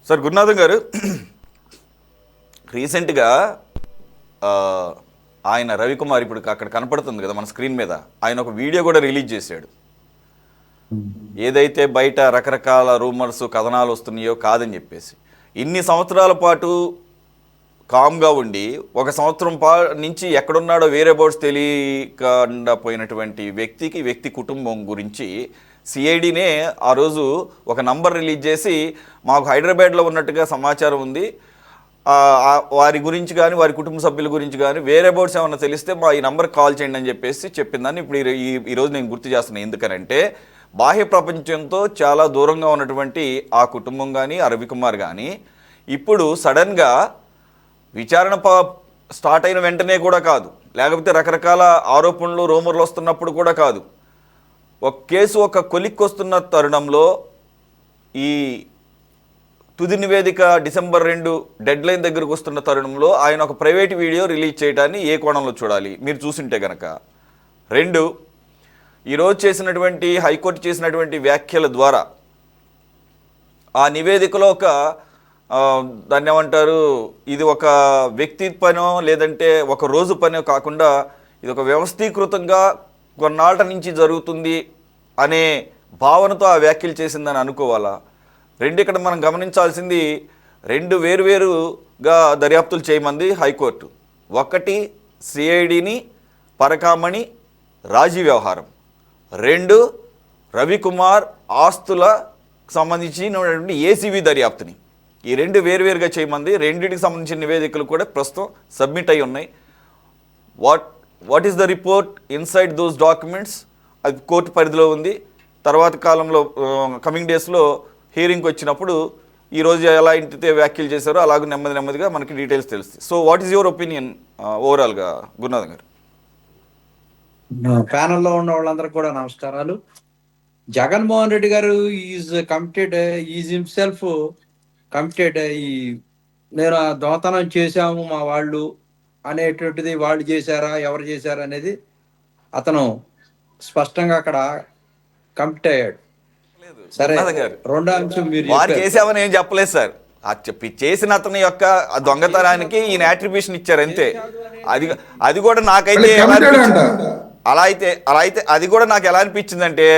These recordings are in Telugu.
సార్ గురునాథం గారు, రీసెంట్గా ఆయన రవికుమార్ ఇప్పుడు అక్కడ కనపడుతుంది కదా మన స్క్రీన్ మీద, ఆయన ఒక వీడియో కూడా రిలీజ్ చేశాడు. ఏదైతే బయట రకరకాల రూమర్స్ కథనాలు వస్తున్నాయో కాదని చెప్పేసి ఇన్ని సంవత్సరాల పాటు కామ్గా ఉండి ఒక సంవత్సరం నుంచి ఎక్కడున్నాడో వేరే బోర్డ్స్ తెలియకుండా పోయినటువంటి వ్యక్తి కుటుంబం గురించి సిఐడినే ఆ రోజు ఒక నంబర్ రిలీజ్ చేసి మాకు హైదరాబాద్లో ఉన్నట్టుగా సమాచారం ఉంది, వారి గురించి కానీ వారి కుటుంబ సభ్యుల గురించి కానీ వేరే బోర్డ్స్ ఏమన్నా తెలిస్తే మా ఈ నంబర్కి కాల్ చేయండి అని చెప్పేసి చెప్పిందని ఇప్పుడు ఈరోజు నేను గుర్తు చేస్తున్నాను. ఎందుకనంటే బాహ్య ప్రపంచంతో చాలా దూరంగా ఉన్నటువంటి ఆ కుటుంబం కానీ ఆ రవికుమార్ కానీ ఇప్పుడు సడన్గా విచారణ స్టార్ట్ అయిన వెంటనే కూడా కాదు, లేకపోతే రకరకాల ఆరోపణలు రూమర్లు వస్తున్నప్పుడు కూడా కాదు, ఒక కేసు ఒక కొలిక్కొస్తున్న తరుణంలో ఈ తుది నివేదిక డిసెంబర్ 2 డెడ్ లైన్ దగ్గరకు వస్తున్న తరుణంలో ఆయన ఒక ప్రైవేట్ వీడియో రిలీజ్ చేయడాన్ని ఏ కోణంలో చూడాలి మీరు చూసింటే కనుక? 2, ఈరోజు చేసినటువంటి హైకోర్టు చేసినటువంటి వ్యాఖ్యల ద్వారా ఆ నివేదికలో ఒక దాన్ని ఏమంటారు, ఇది ఒక వ్యక్తి పనో లేదంటే ఒక రోజు పనో కాకుండా ఇది ఒక వ్యవస్థీకృతంగా కొన్నాళ్ళ నుంచి జరుగుతుంది అనే భావనతో ఆ వ్యాఖ్యలు చేసిందని అనుకోవాలా? 2, ఇక్కడ మనం గమనించాల్సింది 2 వేరువేరుగా దర్యాప్తులు చేయమంది హైకోర్టు. 1 సిఐడిని పరకామణి రాజీ వ్యవహారం, 2 రవికుమార్ ఆస్తుల సంబంధించినటువంటి ఏసీబీ దర్యాప్తుని. ఈ 2 వేరువేరుగా చేయమంది. 2టికి సంబంధించిన నివేదికలు కూడా ప్రస్తుతం సబ్మిట్ అయి ఉన్నాయి. What is the report inside those documents అది కోర్టు పరిధిలో ఉంది. తర్వాత కాలంలో కమింగ్ డేస్లో హియరింగ్కి వచ్చినప్పుడు ఈరోజు ఎలా ఇంటితే వ్యాఖ్యలు చేశారో అలాగే నెమ్మదిగా మనకి డీటెయిల్స్ తెలుస్తాయి. So what is your opinion ఓవరాల్గా గురునాథం గారు? ప్యానల్లో ఉన్న వాళ్ళందరికీ కూడా నమస్కారాలు. జగన్మోహన్ రెడ్డి గారు ఈజ్ హిమ్సెల్ఫ్ కమిటెడ్ నేను దొంగతనం చేశాము మా వాళ్ళు అనేటువంటిది, వాళ్ళు చేశారా ఎవరు చేశారా అనేది అతను స్పష్టంగా అక్కడ కమిట్ అయ్యాడు. సరే, రెండో అంశం మీరు వారు చేసామని ఏం చెప్పలేదు సార్. చేసిన అతని యొక్క దొంగతనానికి ఈయన అట్రిబ్యూషన్ ఇచ్చారు అంతే. అది కూడా నాకైతే అలా అయితే అది కూడా నాకు ఎలా అనిపించిందంటే,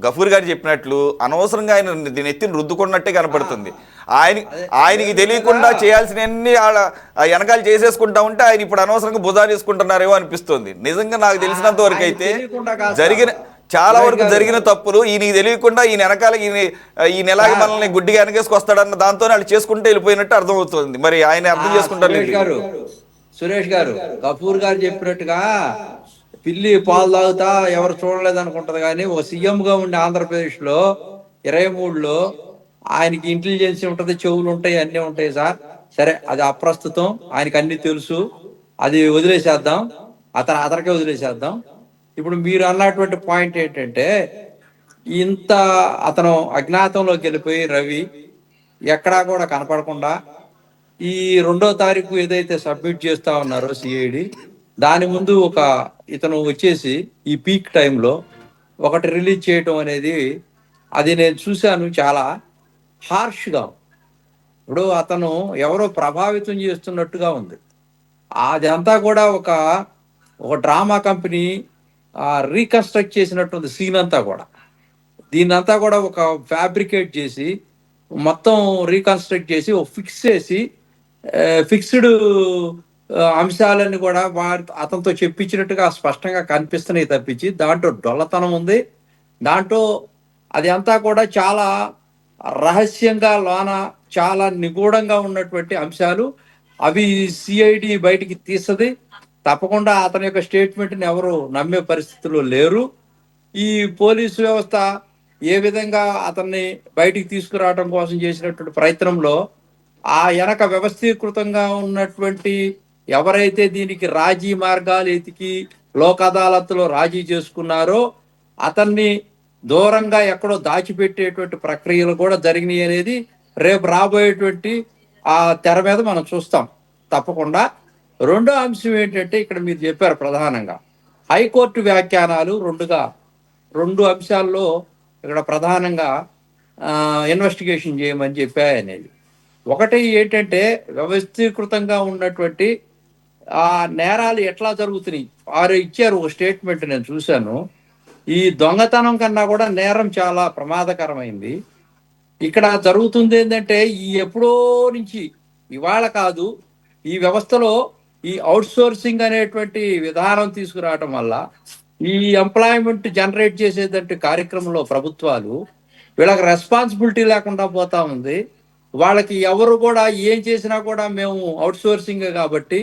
గఫూర్ గారు చెప్పినట్లు అనవసరంగా ఆయన దీని ఎత్తిని రుద్దుకున్నట్టే కనపడుతుంది. ఆయనకి తెలియకుండా చేయాల్సినవన్నీ వెనకాల చేసేసుకుంటా ఉంటే ఆయన ఇప్పుడు అనవసరంగా భుజాలు వేసుకుంటున్నారేమో అనిపిస్తుంది. నిజంగా నాకు తెలిసినంత వరకు అయితే చాలా వరకు జరిగిన తప్పులు ఈయనకి తెలియకుండా ఈయన వెనకాల ఈయన ఎలాగ మనల్ని గుడ్డిగా వెనకేసుకొస్తాడన్న దాంతో వాళ్ళు చేసుకుంటే వెళ్ళిపోయినట్టు అర్థమవుతుంది. మరి ఆయన అర్థం చేసుకుంటారు. సురేష్ గారు, గఫూర్ గారు చెప్పినట్టుగా పిల్లి పాలు తాగుతా ఎవరు చూడలేదు అనుకుంటది, కానీ ఓ సీఎంగా ఉండే ఆంధ్రప్రదేశ్లో 23లో ఆయనకి ఇంటెలిజెన్స్ ఉంటుంది, చెవులు ఉంటాయి, అన్నీ ఉంటాయి సార్. సరే, అది అప్రస్తుతం, ఆయనకి అన్ని తెలుసు, అది వదిలేసేద్దాం, అతనికే వదిలేసేద్దాం. ఇప్పుడు మీరు అన్నటువంటి పాయింట్ ఏంటంటే, ఇంత అతను అజ్ఞాతంలోకి వెళ్ళిపోయి రవి ఎక్కడా కూడా కనపడకుండా ఈ 2వ తారీఖు ఏదైతే సబ్మిట్ చేస్తా ఉన్నారో సిఐడి, దాని ముందు ఇతను వచ్చేసి ఈ పీక్ టైంలో ఒకటి రిలీజ్ చేయటం అనేది, అది నేను చూశాను, చాలా హార్ష్గా. ఇప్పుడు అతను ఎవరో ప్రభావితం చేస్తున్నట్టుగా ఉంది. అదంతా కూడా ఒక డ్రామా కంపెనీ రీకన్స్ట్రక్ట్ చేసినట్టుంది సీన్ అంతా కూడా. దీన్నంతా కూడా ఒక ఫ్యాబ్రికేట్ చేసి మొత్తం రీకన్స్ట్రక్ట్ చేసి ఫిక్స్డ్ అంశాలన్నీ కూడా అతనితో చెప్పించినట్టుగా స్పష్టంగా కనిపిస్తున్నాయి తప్పించి దాంట్లో డొల్లతనం ఉంది. దాంట్లో అది అంతా కూడా చాలా రహస్యంగా లోన చాలా నిగూఢంగా ఉన్నటువంటి అంశాలు. అవి సిఐడి బయటికి తీస్తుంది. తప్పకుండా అతని యొక్క స్టేట్మెంట్ని ఎవరు నమ్మే పరిస్థితుల్లో లేరు. ఈ పోలీసు వ్యవస్థ ఏ విధంగా అతన్ని బయటికి తీసుకురావడం కోసం చేసినటువంటి ప్రయత్నంలో ఆ వెనక వ్యవస్థీకృతంగా ఉన్నటువంటి ఎవరైతే దీనికి రాజీ మార్గాలు ఎతికి లోక్ అదాలత్లో రాజీ చేసుకున్నారో అతన్ని దూరంగా ఎక్కడో దాచిపెట్టేటువంటి ప్రక్రియలు కూడా జరిగినాయి అనేది రేపు రాబోయేటువంటి ఆ తెర మీద మనం చూస్తాం తప్పకుండా. రెండో అంశం ఏంటంటే, ఇక్కడ మీరు చెప్పారు ప్రధానంగా హైకోర్టు వ్యాఖ్యానాలు 2 అంశాల్లో ఇక్కడ ప్రధానంగా ఇన్వెస్టిగేషన్ చేయమని చెప్పాయనేది. ఒకటి ఏంటంటే వ్యవస్థీకృతంగా ఉన్నటువంటి ఆ నేరాలు ఎట్లా జరుగుతున్నాయి. వారు ఇచ్చారు ఒక స్టేట్మెంట్, నేను చూశాను. ఈ దొంగతనం కన్నా కూడా నేరం చాలా ప్రమాదకరమైంది. ఇక్కడ జరుగుతుంది ఏంటంటే ఈ ఎప్పుడో నుంచి, ఇవాళ కాదు, ఈ వ్యవస్థలో ఈ అవుట్ సోర్సింగ్ అనేటువంటి విధానం తీసుకురావటం వల్ల ఈ ఎంప్లాయ్మెంట్ జనరేట్ చేసేటువంటి కార్యక్రమంలో ప్రభుత్వాలు వీళ్ళకి రెస్పాన్సిబిలిటీ లేకుండా పోతా ఉంది. వాళ్ళకి ఎవరు కూడా ఏం చేసినా కూడా మేము అవుట్ సోర్సింగ్ కాబట్టి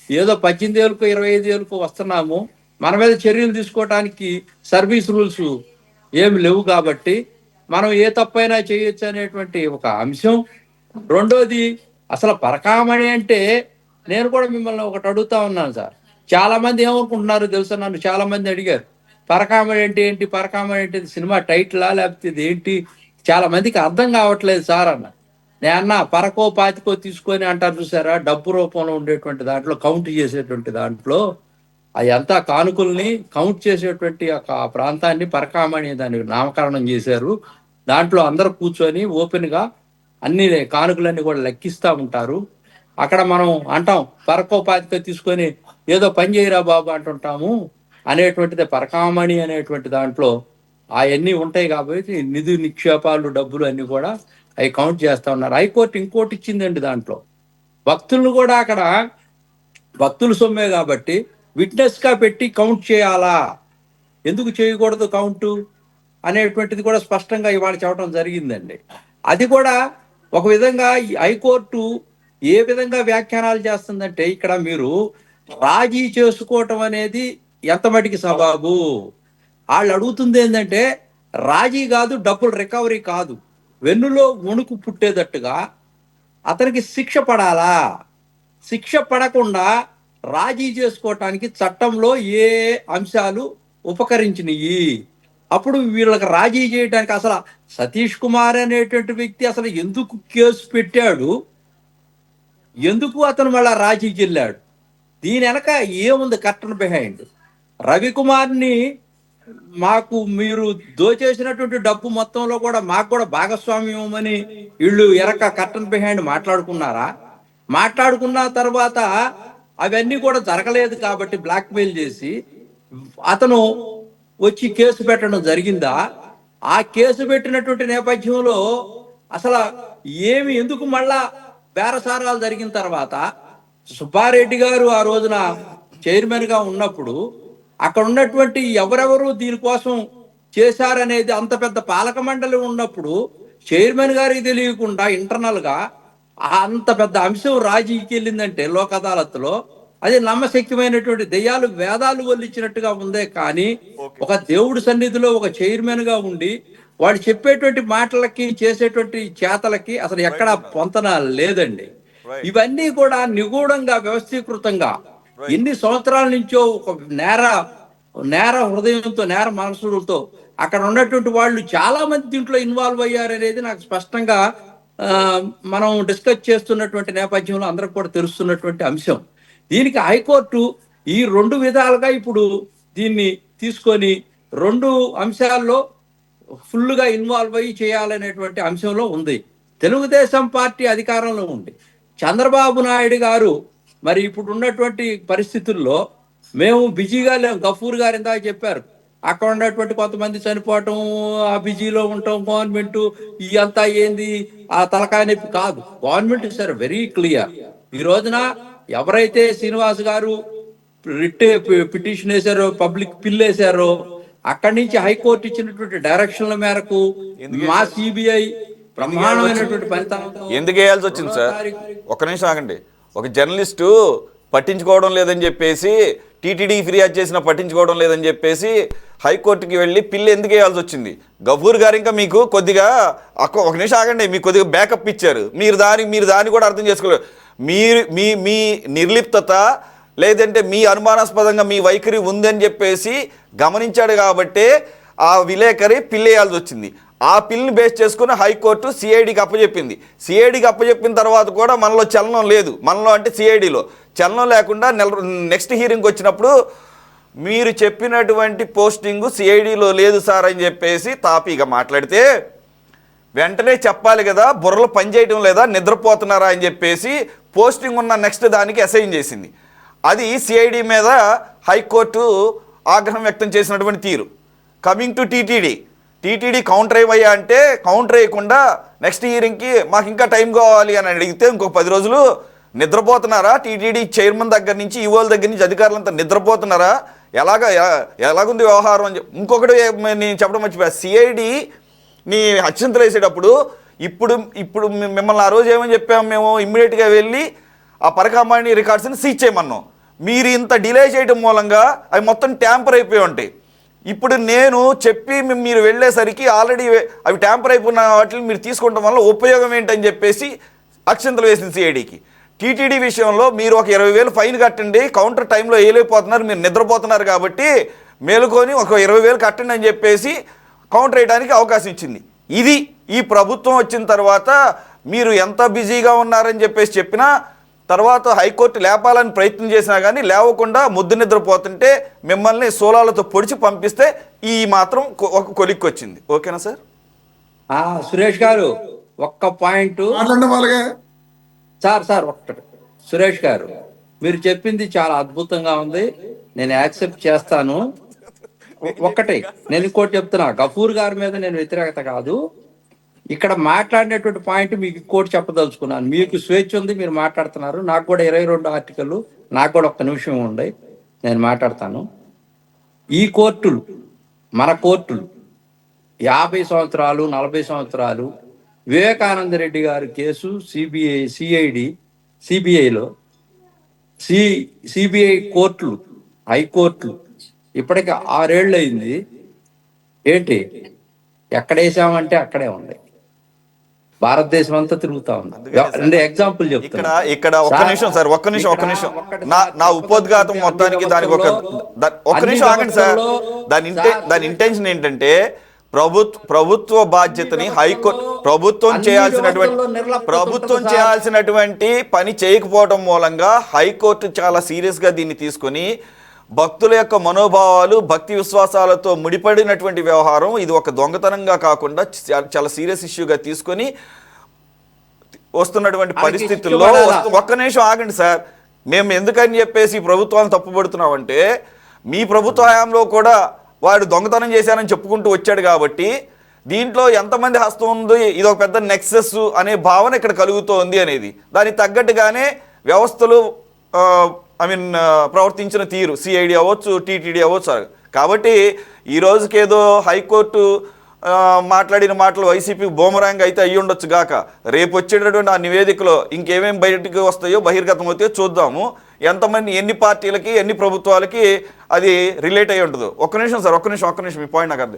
ఏదో 18,000కు 25,000కు వస్తున్నాము, మన మీద చర్యలు తీసుకోవడానికి సర్వీస్ రూల్స్ ఏమి లేవు కాబట్టి మనం ఏ తప్పైనా చేయొచ్చు అనేటువంటి ఒక అంశం. రెండోది, అసలు పరకామణి అంటే నేను కూడా మిమ్మల్ని ఒకటి అడుగుతా ఉన్నాను సార్. చాలా మంది ఏమనుకుంటున్నారు తెలుసా, నన్ను చాలా మంది అడిగారు, పరకామణి అంటే ఏంటి, పరకామణి అంటే ఇది సినిమా టైటిలా లేకపోతే ఇది ఏంటి, చాలా మందికి అర్థం కావట్లేదు సార్ అన్న. నేను అన్నా, పరకో పాతికో తీసుకొని అంటారు చూసారా, డబ్బు రూపంలో ఉండేటువంటి దాంట్లో కౌంట్ చేసేటువంటి దాంట్లో అదంతా కానుకల్ని కౌంట్ చేసేటువంటి ఒక ప్రాంతాన్ని పరకామణి దానికి నామకరణం చేశారు. దాంట్లో అందరూ కూర్చొని ఓపెన్గా అన్ని కానుకలన్నీ కూడా లెక్కిస్తూ ఉంటారు. అక్కడ మనం అంటాం, పరకో పాతికో తీసుకొని ఏదో పని చేయరా బాబు అంటుంటాము అనేటువంటిది పరకామణి అనేటువంటి దాంట్లో అవన్నీ ఉంటాయి కాబట్టి నిధి నిక్షేపాలు డబ్బులు అన్నీ కూడా అవి కౌంట్ చేస్తూ ఉన్నారు. హైకోర్టు ఇంకోటి ఇచ్చిందండి, దాంట్లో భక్తులను కూడా అక్కడ భక్తుల సొమ్మే కాబట్టి విట్నెస్గా పెట్టి కౌంట్ చేయాలా, ఎందుకు చేయకూడదు కౌంటు అనేటువంటిది కూడా స్పష్టంగా ఇవాళ చెప్పడం జరిగిందండి. అది కూడా ఒక విధంగా ఈ హైకోర్టు ఏ విధంగా వ్యాఖ్యానాలు చేస్తుందంటే, ఇక్కడ మీరు రాజీ చేసుకోవటం అనేది ఎంత మటుకి సబాబు, వాళ్ళు అడుగుతుంది ఏంటంటే రాజీ కాదు, డబ్బులు రికవరీ కాదు, వెన్నులో వణుకు పుట్టేటట్టుగా అతనికి శిక్ష పడాలా, శిక్ష పడకుండా రాజీ చేసుకోవటానికి చట్టంలో ఏ అంశాలు ఉపకరించినాయి, అప్పుడు వీళ్ళకి రాజీ చేయడానికి అసలు సతీష్ కుమార్ అనేటువంటి వ్యక్తి అసలు ఎందుకు కేసు పెట్టాడు, ఎందుకు అతను మళ్ళా రాజీకి వెళ్ళాడు, దీని వెనక ఏముంది కర్టన్ బిహైండ్. రవికుమార్ని మాకు మీరు దోచేసినటువంటి డబ్బు మొత్తంలో కూడా మాకు కూడా భాగస్వామ్యం అని వీళ్ళు ఎనక కర్టన్ బిహైండ్ మాట్లాడుకున్నారా, మాట్లాడుకున్న తర్వాత అవన్నీ కూడా జరగలేదు కాబట్టి బ్లాక్మెయిల్ చేసి అతను వచ్చి కేసు పెట్టడం జరిగిందా, ఆ కేసు పెట్టినటువంటి నేపథ్యంలో అసలు ఏమి ఎందుకు మళ్ళా బేరసారాలు జరిగిన తర్వాత సుబ్బారెడ్డి గారు ఆ రోజున చైర్మన్ గా ఉన్నప్పుడు అక్కడ ఉన్నటువంటి ఎవరెవరు దీనికోసం చేశారనేది అంత పెద్ద పాలక మండలి ఉన్నప్పుడు చైర్మన్ గారికి తెలియకుండా ఇంటర్నల్ గా అంత పెద్ద అంశం రాజీకి వెళ్ళిందంటే లోక్ అదాలత్లో అది నమ్మశక్యమైనటువంటి దెయ్యాలు వేదాలు వల్లించినట్టుగా ఉందే. కానీ ఒక దేవుడి సన్నిధిలో ఒక చైర్మన్ గా ఉండి వాడు చెప్పేటువంటి మాటలకి చేసేటువంటి చేతలకి అసలు ఎక్కడా పొంతన లేదండి. ఇవన్నీ కూడా నిగూఢంగా వ్యవస్థీకృతంగా ఎన్ని సంవత్సరాల నుంచో ఒక నేర హృదయంతో నేర మనసులతో అక్కడ ఉన్నటువంటి వాళ్ళు చాలా మంది దీంట్లో ఇన్వాల్వ్ అయ్యారనేది నాకు స్పష్టంగా మనం డిస్కస్ చేస్తున్నటువంటి నేపథ్యంలో అందరికి కూడా తెలుస్తున్నటువంటి అంశం. దీనికి హైకోర్టు ఈ రెండు విధాలుగా ఇప్పుడు దీన్ని తీసుకొని రెండు అంశాల్లో ఫుల్గా ఇన్వాల్వ్ అయ్యి చేయాలనేటువంటి అంశంలో ఉంది. తెలుగుదేశం పార్టీ అధికారంలో ఉంది, చంద్రబాబు నాయుడు గారు మరి ఇప్పుడు ఉన్నటువంటి పరిస్థితుల్లో మేము బిజీగా లేము. గఫూర్ గారు ఇందాక చెప్పారు, అక్కడ ఉన్నటువంటి కొంతమంది చనిపోవటం, ఆ బిజీలో ఉండటం, గవర్నమెంట్ ఇదంతా ఏంది ఆ తలకాయ నొప్పి కాదు. Government sir very clear. ఈ రోజున ఎవరైతే శ్రీనివాస్ గారు పిటిషన్ వేశారో, పబ్లిక్ పిల్ వేశారో, అక్కడి నుంచి హైకోర్టు ఇచ్చినటువంటి డైరెక్షన్ల మేరకు మా సిబిఐ బ్రహ్మాండమైనటువంటి ఫలితాలతో ఎందుకు వేయాల్సి వచ్చింది సార్? ఒక్క నిమిషం ఆగండి. ఒక జర్నలిస్టు పట్టించుకోవడం లేదని చెప్పేసి, టీటీడీ ఫిర్యాదు చేసినా పట్టించుకోవడం లేదని చెప్పేసి హైకోర్టుకి వెళ్ళి పిల్లి ఎందుకు వేయాల్సి వచ్చింది? గఫూర్ గారు ఇంకా మీకు కొద్దిగా ఒక నిమిషం ఆగండి, మీకు కొద్దిగా బ్యాకప్ ఇచ్చారు. మీరు దాన్ని కూడా అర్థం చేసుకోలేదు. మీ నిర్లిప్తత లేదంటే మీ అనుమానాస్పదంగా మీ వైఖరి ఉందని చెప్పేసి గమనించాడు కాబట్టే ఆ విలేకరి పిల్లేయాల్సి వచ్చింది. ఆ పిల్ని బేస్ చేసుకుని హైకోర్టు సిఐడికి అప్పచెప్పింది. సిఐడికి అప్పచెప్పిన తర్వాత కూడా మనలో చలనం లేదు. మనలో అంటే సిఐడిలో చలనం లేకుండా నెక్స్ట్ హీరింగ్ వచ్చినప్పుడు మీరు చెప్పినటువంటి పోస్టింగు సిఐడిలో లేదు సార్ అని చెప్పేసి తాపీగా మాట్లాడితే వెంటనే చెప్పాలి కదా, బుర్రలు పనిచేయటం లేదా, నిద్రపోతున్నారా అని చెప్పేసి పోస్టింగ్ ఉన్న నెక్స్ట్ దానికి అసైన్ చేసింది. అది సిఐడి మీద హైకోర్టు ఆగ్రహం వ్యక్తం చేసినటువంటి తీరు. కమింగ్ టు టీటీడీ కౌంటర్ ఏమయ్యా అంటే, కౌంటర్ వేయకుండా నెక్స్ట్ హియరింగ్కి మాకు ఇంకా టైం కావాలి అని అడిగితే ఇంకొక 10 రోజులు నిద్రపోతున్నారా? టీటీడీ చైర్మన్ దగ్గర నుంచి ఈవోల దగ్గర నుంచి అధికారులంతా నిద్రపోతున్నారా? ఎలాగుంది వ్యవహారం అని చెప్పి ఇంకొకటి నేను చెప్పడం మర్చిపోయా. సిఐడి నీ అత్యంతలు వేసేటప్పుడు ఇప్పుడు మిమ్మల్ని ఆ రోజు ఏమని చెప్పాము మేము, ఇమ్మీడియట్గా వెళ్ళి ఆ పరకామణి రికార్డ్స్ని సీజ్ చేయమన్నాం. మీరు ఇంత డిలే చేయడం మూలంగా అవి మొత్తం ట్యాంపర్ అయిపోయి ఉంటాయి. ఇప్పుడు నేను చెప్పి మీరు వెళ్ళేసరికి ఆల్రెడీ అవి ట్యాంపర్ అయిపోయిన వాటిని మీరు తీసుకోవడం వల్ల ఉపయోగం ఏంటని చెప్పేసి అక్షంతలు వేసింది సిఐడికి. టీటీడీ విషయంలో మీరు ఒక 20,000 ఫైన్ కట్టండి, కౌంటర్ టైంలో వేయలేకపోతున్నారు, మీరు నిద్రపోతున్నారు కాబట్టి మేలుకొని ఒక 20,000 కట్టండి అని చెప్పేసి కౌంటర్ వేయడానికి అవకాశం ఇచ్చింది. ఇది ఈ ప్రభుత్వం వచ్చిన తర్వాత మీరు ఎంత బిజీగా ఉన్నారని చెప్పేసి చెప్పినా, తర్వాత హైకోర్టు లేపాలని ప్రయత్నం చేసినా కానీ లేవకుండా ముద్దు నిద్రపోతుంటే మిమ్మల్ని సోలాలతో పొడిచి పంపిస్తే ఈ మాత్రం ఒక కొలిక్కి వచ్చింది. ఓకేనా సార్? సురేష్ గారు ఒక్క పాయింట్ సార్ ఒక్కటి. సురేష్ గారు మీరు చెప్పింది చాలా అద్భుతంగా ఉంది, నేను యాక్సెప్ట్ చేస్తాను. ఒక్కటి నేను ఇంకోటి చెప్తున్నా, గఫూర్ గారి మీద నేను వ్యతిరేకత కాదు, ఇక్కడ మాట్లాడినటువంటి పాయింట్ మీకు ఇంకోటి చెప్పదలుచుకున్నాను. మీకు స్వేచ్ఛ ఉంది, మీరు మాట్లాడుతున్నారు. నాకు కూడా 22 ఆర్టికల్, నాకు కూడా ఒక్క నిమిషం ఉండే, నేను మాట్లాడతాను. ఈ కోర్టులు, మన కోర్టులు 50 సంవత్సరాలు 40 సంవత్సరాలు, వివేకానంద రెడ్డి గారి కేసు సిబిఐలో సిబిఐ కోర్టులు, హైకోర్టులు ఇప్పటికి 6 ఏళ్ళు అయింది. ఏంటి ఎక్కడేసామంటే అక్కడే ఉంది, భారతదేశం అంతా తిరుగుతా ఉంది. ఎగ్జాంపుల్ చెప్తున్నా. ఇక్కడ ఒక్క నిమిషం సార్, ఒక్క నిమిషం నా ఉపోద్ఘాతం మొత్తానికి దానికి ఒక్క నిమిషం ఆగండి సార్. దాని ఇంటెన్షన్ ఏంటంటే ప్రభుత్వ బాధ్యతని హైకోర్టు ప్రభుత్వం చేయాల్సినటువంటి పని చేయకపోవడం మూలంగా హైకోర్టు చాలా సీరియస్గా దీన్ని తీసుకొని భక్తుల యొక్క మనోభావాలు, భక్తి విశ్వాసాలతో ముడిపడినటువంటి వ్యవహారం ఇది ఒక దొంగతనంగా కాకుండా చాలా సీరియస్ ఇష్యూగా తీసుకొని వస్తున్నటువంటి పరిస్థితుల్లో ఒక్క నిమిషం ఆగండి సార్. మేము ఎందుకని చెప్పేసి ప్రభుత్వాలను తప్పుపడుతున్నామంటే, మీ ప్రభుత్వ హయాంలో కూడా వాడు దొంగతనం చేశానని చెప్పుకుంటూ వచ్చాడు కాబట్టి దీంట్లో ఎంతమంది హస్తం ఉంది, ఇది ఒక పెద్ద నెక్సెస్ అనే భావన ఇక్కడ కలుగుతోంది అనేది. దానికి తగ్గట్టుగానే వ్యవస్థలు ప్రవర్తించిన తీరు, సిఐడి అవ్వచ్చు, టీటీడీ అవ్వచ్చు. కాబట్టి ఈ రోజుకేదో హైకోర్టు మాట్లాడిన మాటలు వైసీపీ బూమరాంగ్ అయితే అయ్యి ఉండొచ్చు గాక, రేపు వచ్చేటటువంటి ఆ నివేదికలో ఇంకేమేమి బయటకు వస్తాయో బహిర్గతం అవుతాయో చూద్దాము. ఎంతమంది, ఎన్ని పార్టీలకి, ఎన్ని ప్రభుత్వాలకి అది రిలేట్ అయ్యి ఉంటుందో. ఒక్క నిమిషం సార్, ఒక్క నిమిషం మీ పాయింట్ నాకు అర్థం.